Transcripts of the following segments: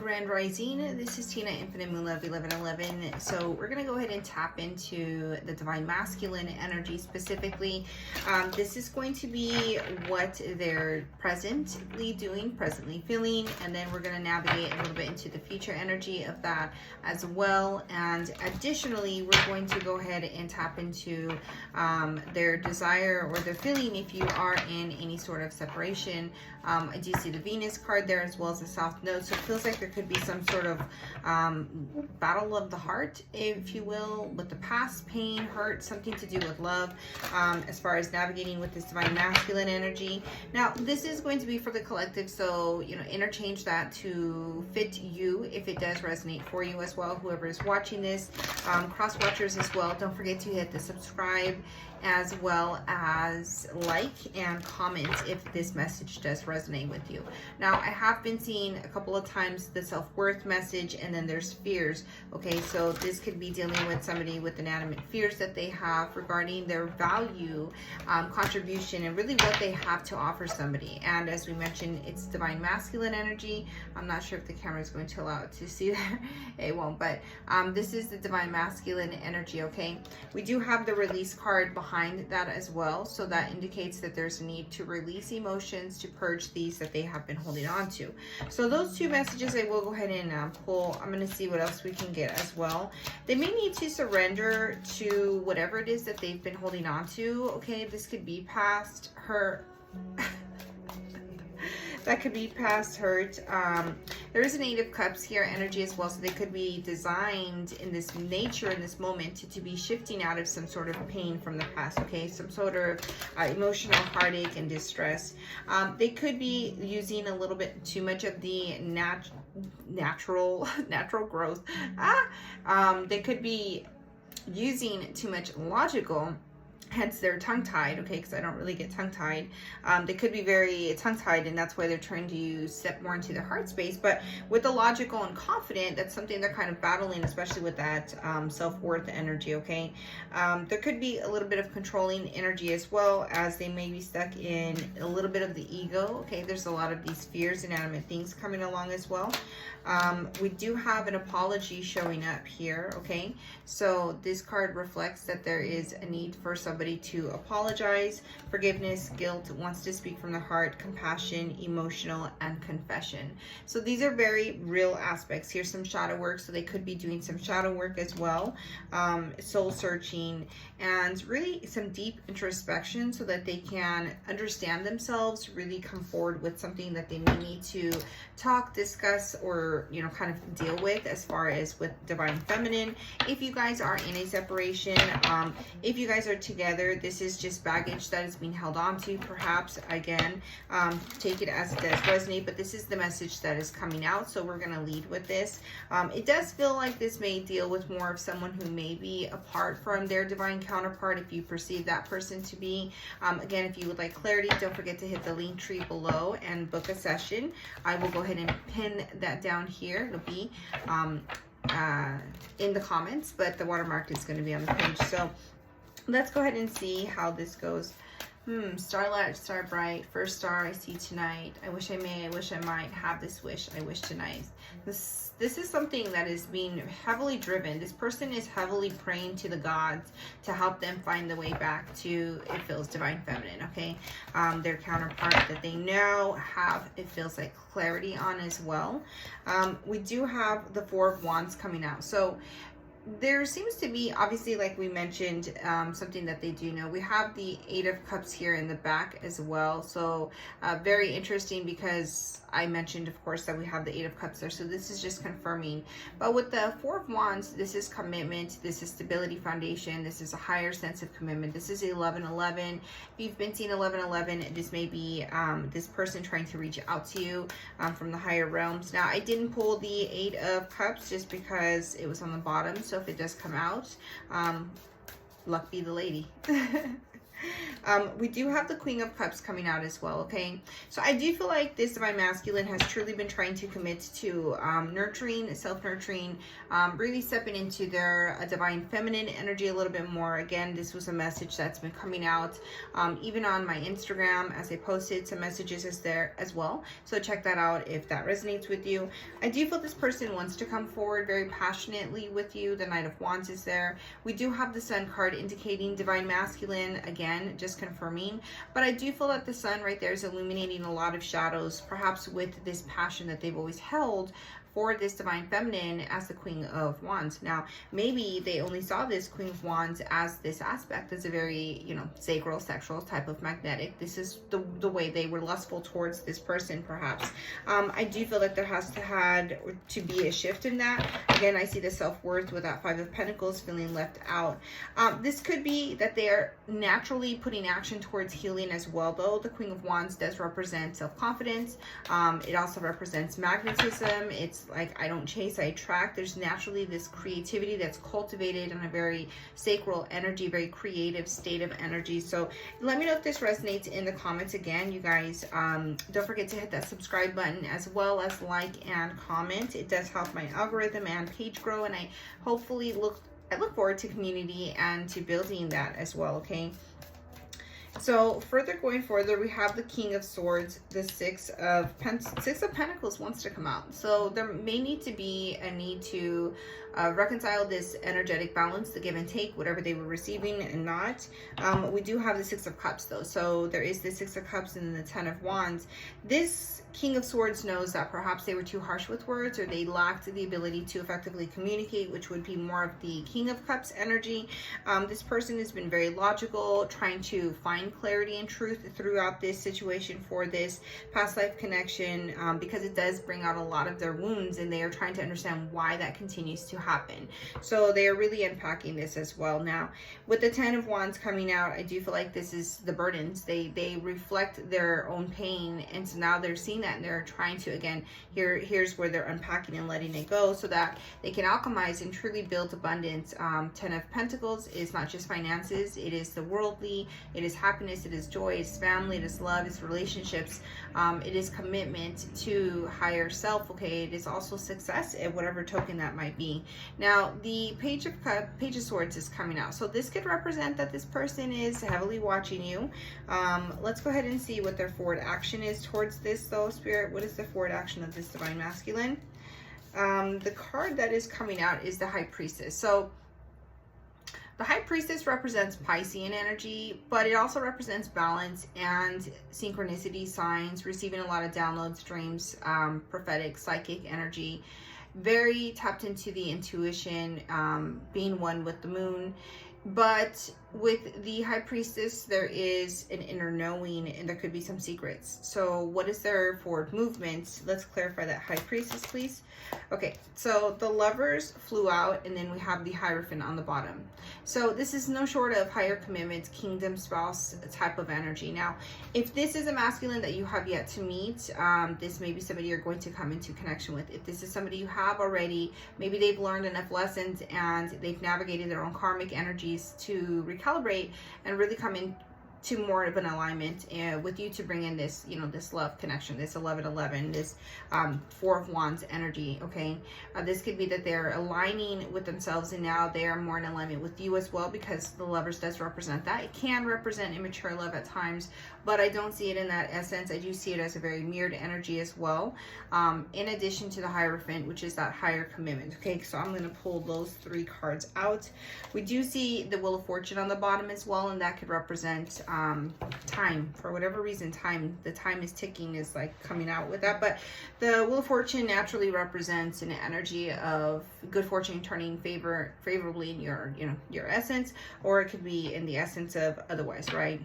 Grand Rising. This is Tina, Infinite Moon Love 1111. So we're going to go ahead and tap into the Divine Masculine energy specifically. This is going to be what they're presently doing, presently feeling, and then we're going to navigate a little bit into the future energy of that as well. And additionally, we're going to go ahead and tap into their desire or their feeling if you are in any sort of separation. I do see the Venus card there as well as the South Node, so it feels like there could be some sort of battle of the heart, if you will, with the past, pain, hurt, something to do with love, as far as navigating with this Divine Masculine energy. Now, this is going to be for the collective, so, you know, interchange that to fit you if it does resonate for you as well, whoever is watching this. Cross watchers as well, don't forget to hit the subscribe as well as like and comment if this message does resonate with you. Now, I have been seeing a couple of times the self-worth message, and then there's fears. Okay, so this could be dealing with somebody with inanimate fears that they have regarding their value, contribution, and really what they have to offer somebody. And as we mentioned, it's Divine Masculine energy. I'm not sure if the camera is going to allow it to see that. It won't, but this is the Divine Masculine energy. Okay, we do have the release card behind that as well, so that indicates that there's a need to release emotions, to purge these that they have been holding on to. So those two messages I will go ahead and pull. I'm going to see what else we can get as well. They may need to surrender to whatever it is that they've been holding on to. Okay, this could be past hurt. That could be past hurt. There is an Eight of Cups here energy as well, so they could be designed in this nature, in this moment, to be shifting out of some sort of pain from the past. Okay, some sort of emotional heartache and distress. They could be using a little bit too much of the natural growth. They could be using too much logical, hence they're tongue-tied. Okay, because I don't really get tongue-tied. They could be very tongue-tied, and that's why they're trying to step more into their heart space. But with the logical and confident, that's something they're kind of battling, especially with that self-worth energy. Okay, there could be a little bit of controlling energy as well, as they may be stuck in a little bit of the ego. Okay, there's a lot of these fears, inanimate things coming along as well. We do have an apology showing up here. Okay, so this card reflects that there is a need for somebody to apologize, forgiveness, guilt, wants to speak from the heart, compassion, emotional, and confession. So these are very real aspects. Here's some shadow work, so they could be doing some shadow work as well, soul searching, and really some deep introspection so that they can understand themselves, really come forward with something that they may need to talk, discuss, or, you know, kind of deal with as far as with Divine Feminine. If you guys are in a separation, if you guys are together, this is just baggage that is being held on to, perhaps. Again, take it as it does resonate, but this is the message that is coming out, so we're going to lead with this. It does feel like this may deal with more of someone who may be apart from their divine counterpart, if you perceive that person to be. Again, if you would like clarity, don't forget to hit the link tree below and book a session. I will go ahead and pin that down here. It'll be in the comments, but the watermark is going to be on the page. So let's go ahead and see how this goes. Starlight, star bright, first star I see tonight. I wish I may, I wish I might have this wish I wish tonight. This is something that is being heavily driven. This person is heavily praying to the gods to help them find the way back to, it feels, Divine Feminine. Okay, their counterpart that they now have, it feels like, clarity on as well. We do have the Four of Wands coming out, so there seems to be, obviously, like we mentioned, something that they do know. We have the Eight of Cups here in the back as well. So very interesting, because I mentioned, of course, that we have the Eight of Cups there. So this is just confirming. But with the Four of Wands, this is commitment. This is stability, foundation. This is a higher sense of commitment. This is 1111. If you've been seeing 1111, this may be this person trying to reach out to you from the higher realms. Now, I didn't pull the Eight of Cups just because it was on the bottom. So if it does come out, luck be the lady. We do have the Queen of Cups coming out as well, okay? So I do feel like this Divine Masculine has truly been trying to commit to nurturing, self-nurturing, really stepping into their Divine Feminine energy a little bit more. Again, this was a message that's been coming out even on my Instagram as I posted some messages there as well. So check that out if that resonates with you. I do feel this person wants to come forward very passionately with you. The Knight of Wands is there. We do have the Sun card indicating Divine Masculine, again, just confirming. But I do feel that the Sun right there is illuminating a lot of shadows, perhaps with this passion that they've always held for this Divine Feminine as the Queen of Wands. Now, maybe they only saw this Queen of Wands as this aspect, as a very, you know, sacral, sexual type of magnetic. This is the way they were lustful towards this person, perhaps. I do feel that there has to be a shift in that. Again, I see the self-worth with that Five of Pentacles feeling left out. This could be that they are naturally putting action towards healing as well, though. The Queen of Wands does represent self-confidence. It also represents magnetism. It's like, I don't chase, I attract. There's naturally this creativity that's cultivated in a very sacral energy, very creative state of energy. So let me know if this resonates in the comments. Again, you guys, don't forget to hit that subscribe button as well as like and comment. It does help my algorithm and page grow, and I hopefully look forward to community and to building that as well, okay? So going further, we have the King of Swords, the Six of Pentacles wants to come out. So there may need to be a need to reconcile this energetic balance, the give and take, whatever they were receiving and not. We do have the Six of Cups though. So there is the Six of Cups and the Ten of Wands. This King of Swords knows that perhaps they were too harsh with words, or they lacked the ability to effectively communicate, which would be more of the King of Cups energy. This person has been very logical, trying to find clarity and truth throughout this situation for this past life connection, because it does bring out a lot of their wounds, and they are trying to understand why that continues to happen. So they are really unpacking this as well. Now, with the Ten of Wands coming out, I do feel like this is the burdens. They reflect their own pain, and so now they're seeing that, and they're trying to, again, here's where they're unpacking and letting it go so that they can alchemize and truly build abundance. Ten of Pentacles is not just finances, it is the worldly, it is happiness, it is joy, it is family, it is love, it's relationships, it is commitment to higher self, okay? It is also success at whatever token that might be. Now, the Page of Swords is coming out. So this could represent that this person is heavily watching you. Let's go ahead and see what their forward action is towards this though, Spirit. What is the forward action of this Divine Masculine? The card that is coming out is the High Priestess. So the High Priestess represents Piscean energy, but it also represents balance and synchronicity, signs, receiving a lot of downloads, dreams, prophetic, psychic energy, very tapped into the intuition, being one with the moon. But with the High Priestess, there is an inner knowing, and there could be some secrets. So what is their forward movement? Let's clarify that. High Priestess, please. Okay, so the Lovers flew out, and then we have the Hierophant on the bottom. So this is no short of higher commitment, kingdom, spouse type of energy. Now, if this is a masculine that you have yet to meet, this may be somebody you're going to come into connection with. If this is somebody you have already, maybe they've learned enough lessons and they've navigated their own karmic energies to recalibrate and really come in to more of an alignment with you to bring in this, you know, this love connection, this 11-11, this Four of Wands energy, okay? This could be that they're aligning with themselves, and now they are more in alignment with you as well, because the Lovers does represent that. It can represent immature love at times, but I don't see it in that essence. I do see it as a very mirrored energy as well, in addition to the Hierophant, which is that higher commitment, okay? So I'm going to pull those three cards out. We do see the Wheel of Fortune on the bottom as well, and that could represent time. For whatever reason, the time is ticking is like coming out with that. But the Wheel of Fortune naturally represents an energy of good fortune turning favorably in your, you know, your essence, or it could be in the essence of otherwise, right?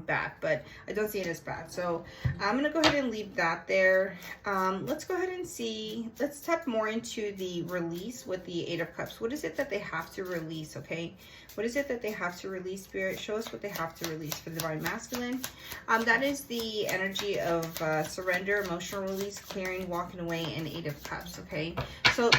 Bad, but I don't see it as bad. So I'm gonna go ahead and leave that there. Let's go ahead and see, let's tap more into the release with the Eight of Cups. What is it that they have to release? Okay, what is it that they have to release? Spirit, show us what they have to release for the Divine Masculine. That is the energy of surrender, emotional release, clearing, walking away, and Eight of Cups. Okay, so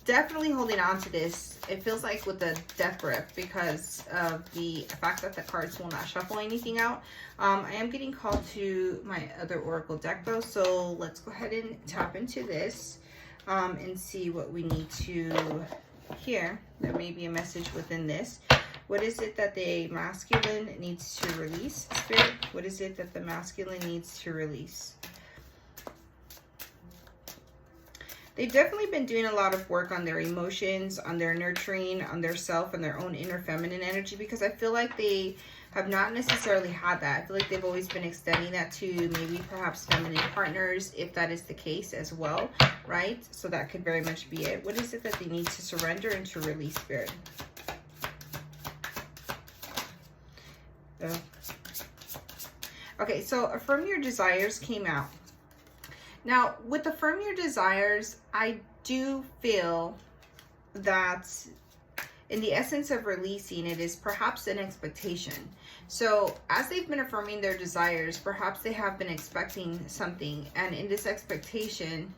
definitely holding on to this. It feels like with the death grip because of the fact that the cards will not shuffle anything out. I am getting called to my other oracle deck though, so let's go ahead and tap into this and see what we need to hear. There may be a message within this. What is it that the masculine needs to release, Spirit? What is it that the masculine needs to release? They've definitely been doing a lot of work on their emotions, on their nurturing, on their self, and their own inner feminine energy, because I feel like they have not necessarily had that. I feel like they've always been extending that to maybe perhaps feminine partners, if that is the case as well, right? So that could very much be it. What is it that they need to surrender and to release, Spirit? Okay, so affirm your desires came out. Now, with affirm your desires, I do feel that in the essence of releasing, it is perhaps an expectation. So as they've been affirming their desires, perhaps they have been expecting something. And in this expectation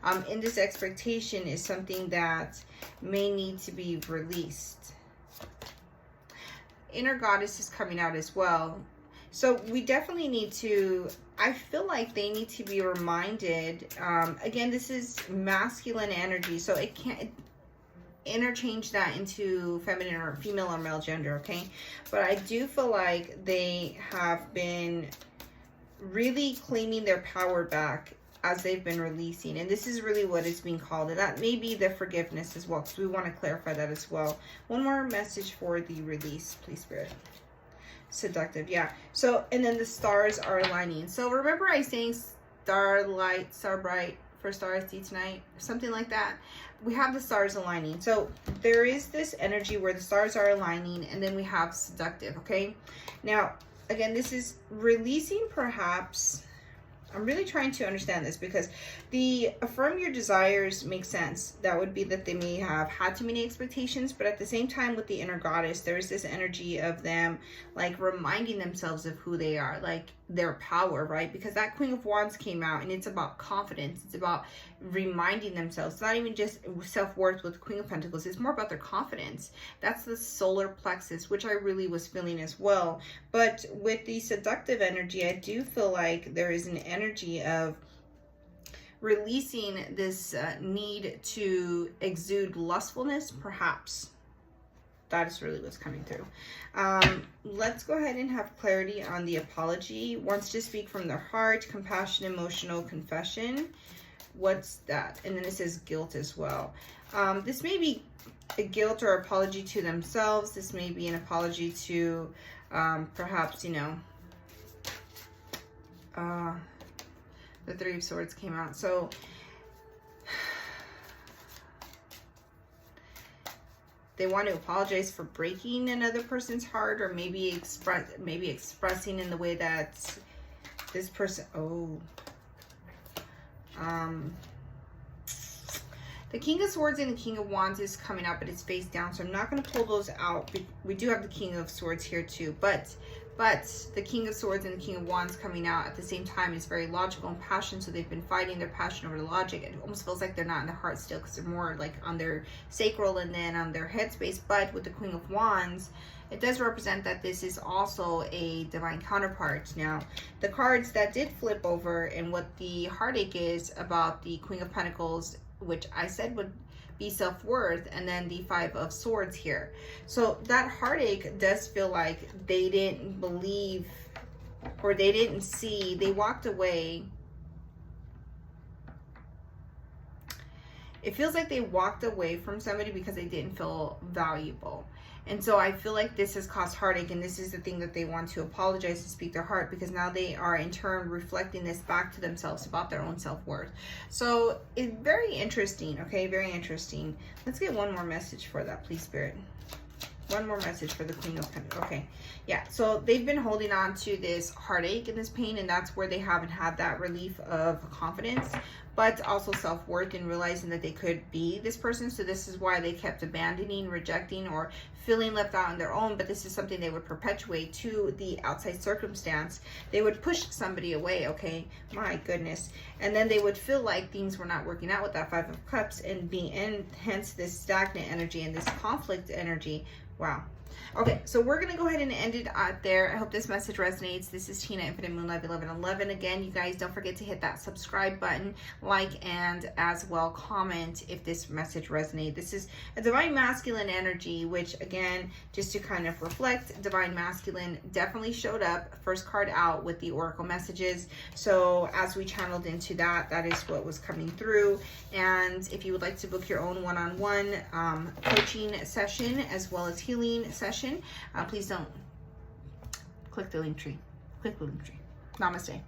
is something that may need to be released. Inner goddess is coming out as well. So we definitely need to, I feel like they need to be reminded, again, this is masculine energy, so it can't interchange that into feminine or female or male gender, okay? But I do feel like they have been really claiming their power back as they've been releasing, and this is really what is being called, and that may be the forgiveness as well, because we want to clarify that as well. One more message for the release, please, Spirit. Seductive, yeah. So, and then the stars are aligning. So remember I saying starlight, star bright for stars see tonight, something like that. We have the stars aligning. So there is this energy where the stars are aligning, and then we have seductive, okay? Now, again, this is releasing perhaps. I'm really trying to understand this because the affirm your desires makes sense. That would be that they may have had too many expectations, but at the same time with the inner goddess, there's this energy of them like reminding themselves of who they are, like their power, right? Because that Queen of Wands came out and it's about confidence. It's about reminding themselves. It's not even just self-worth with Queen of Pentacles. It's more about their confidence. That's the solar plexus, which I really was feeling as well. But with the seductive energy, I do feel like there is an energy of releasing this need to exude lustfulness, perhaps. That is really what's coming through. Let's go ahead and have clarity on the apology. Wants to speak from their heart, compassion, emotional confession. What's that? And then it says guilt as well. This may be a guilt or apology to themselves. This may be an apology to perhaps, you know, the Three of Swords came out. So they want to apologize for breaking another person's heart, or maybe expressing in the way that this person, the King of Swords and the King of Wands is coming up, but it's face down, so I'm not going to pull those out. We do have the King of Swords here too, but the King of Swords and the King of Wands coming out at the same time is very logical and passion, so they've been fighting their passion over the logic. It almost feels like they're not in their heart still, because they're more like on their sacral and then on their headspace. But with the Queen of Wands, it does represent that this is also a divine counterpart. Now, the cards that did flip over and what the heartache is about the Queen of Pentacles, which I said would be self-worth, and then the Five of Swords here. So that heartache does feel like they didn't believe, or they didn't see, they walked away. It feels like they walked away from somebody because they didn't feel valuable. And so I feel like this has caused heartache, and this is the thing that they want to apologize and speak their heart, because now they are in turn reflecting this back to themselves about their own self-worth. So it's very interesting, okay? Very interesting. Let's get one more message for that, please, Spirit. One more message for the Queen of Pentacles. Okay, yeah, so they've been holding on to this heartache and this pain, and that's where they haven't had that relief of confidence, but also self-worth, and realizing that they could be this person. So this is why they kept abandoning, rejecting, or feeling left out on their own. But this is something they would perpetuate to the outside circumstance. They would push somebody away, okay? My goodness. And then they would feel like things were not working out with that Five of Cups, and hence this stagnant energy and this conflict energy. Wow. Okay, so we're going to go ahead and end it out there. I hope this message resonates. This is Tina, Infinite Moon Love 1111. Again, you guys, don't forget to hit that subscribe button, like, and as well comment if this message resonates. This is a Divine Masculine energy, which again, just to kind of reflect, Divine Masculine definitely showed up, first card out with the Oracle messages. So as we channeled into that, that is what was coming through. And if you would like to book your own one-on-one coaching session as well as healing session, please don't click the link tree. Click the link tree. Namaste.